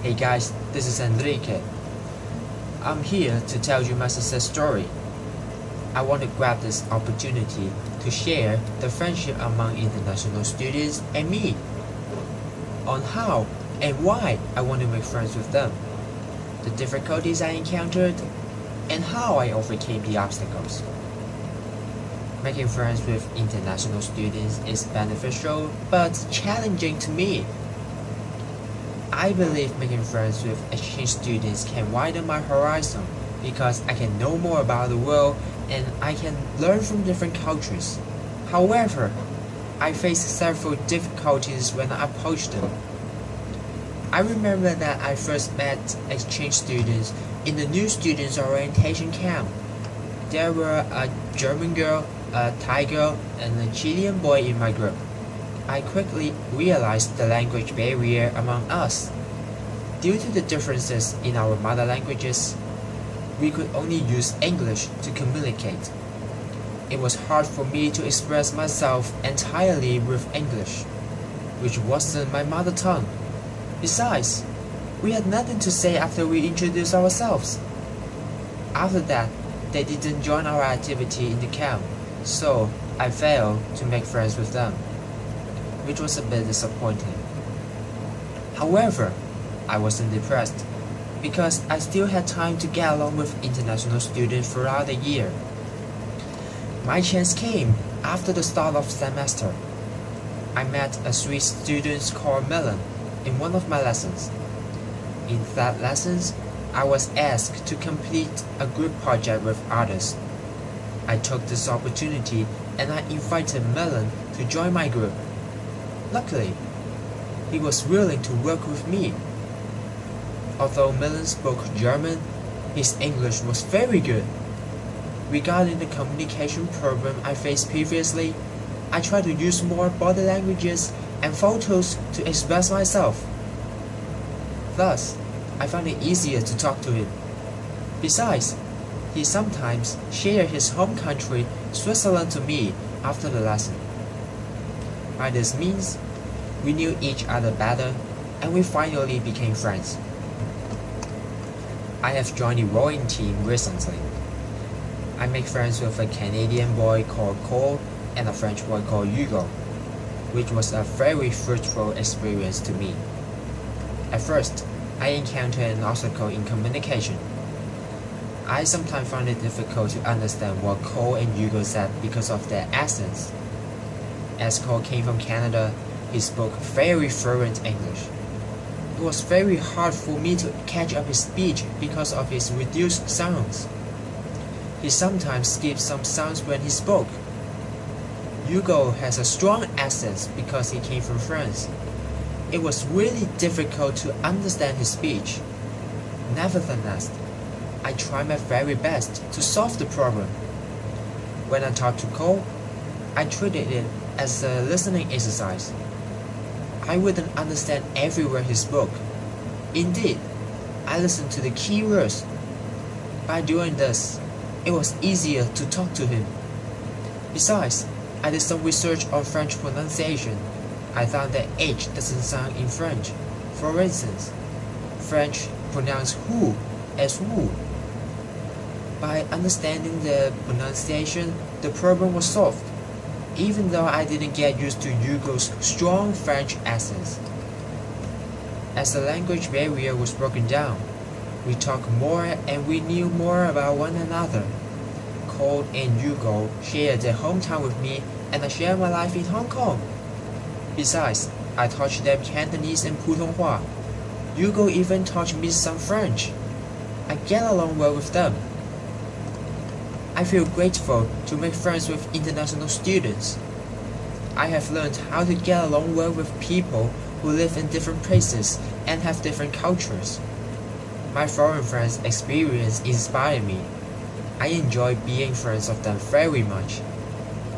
Hey guys, this is Enrique. I'm here to tell you my success story. I want to grab this opportunity to share the friendship among international students and me, on how and why I want to make friends with them, the difficulties I encountered, and how I overcame the obstacles. Making friends with international students is beneficial but challenging to me. I believe making friends with exchange students can widen my horizon because I can know more about the world and I can learn from different cultures. However, I faced several difficulties when I approached them. I remember that I first met exchange students in the new students orientation camp. There were a German girl, a Thai girl, and a Chilean boy in my group. I quickly realized the language barrier among us. Due to the differences in our mother languages, we could only use English to communicate. It was hard for me to express myself entirely with English, which wasn't my mother tongue. Besides, we had nothing to say after we introduced ourselves. After that, they didn't join our activity in the camp, so I failed to make friends with them, which was a bit disappointing. However, I wasn't depressed because I still had time to get along with international students throughout the year. My chance came after the start of semester. I met a Swiss student called Melon in one of my lessons. In that lesson, I was asked to complete a group project with others. I took this opportunity and I invited Melon to join my group. Luckily, he was willing to work with me. Although Melon spoke German, his English was very good. Regarding the communication problem I faced previously, I tried to use more body languages and photos to express myself. Thus, I found it easier to talk to him. Besides, he sometimes shared his home country, Switzerland, to me after the lesson. By this means, we knew each other better and we finally became friends. I have joined the rowing team recently. I make friends with a Canadian boy called Cole and a French boy called Hugo, which was a very fruitful experience to me. At first, I encountered an obstacle in communication. I sometimes found it difficult to understand what Cole and Hugo said because of their accents. As Cole came from Canada, he spoke very fluent English. It was very hard for me to catch up his speech because of his reduced sounds. He sometimes skipped some sounds when he spoke. Hugo has a strong accent because he came from France. It was really difficult to understand his speech. Nevertheless, I tried my very best to solve the problem. When I talked to Cole, I treated it as a listening exercise. I wouldn't understand every word he spoke. Indeed, I listened to the key words. By doing this, it was easier to talk to him. Besides, I did some research on French pronunciation. I found that H doesn't sound in French. For instance, French pronounce who as who. By understanding the pronunciation, the problem was solved, even though I didn't get used to Hugo's strong French accent. As the language barrier was broken down, we talked more and we knew more about one another. Cole and Hugo shared their hometown with me and I shared my life in Hong Kong. Besides, I taught them Cantonese and Putonghua. Hugo even taught me some French. I get along well with them. I feel grateful to make friends with international students. I have learned how to get along well with people who live in different places and have different cultures. My foreign friends' experience inspired me. I enjoy being friends with them very much.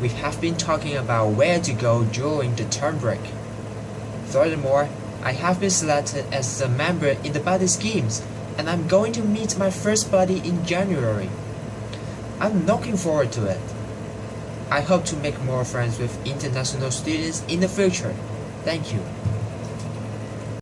We have been talking about where to go during the term break. Furthermore, I have been selected as a member in the buddy schemes, and I'm going to meet my first buddy in January. I'm looking forward to it. I hope to make more friends with international students in the future. Thank you.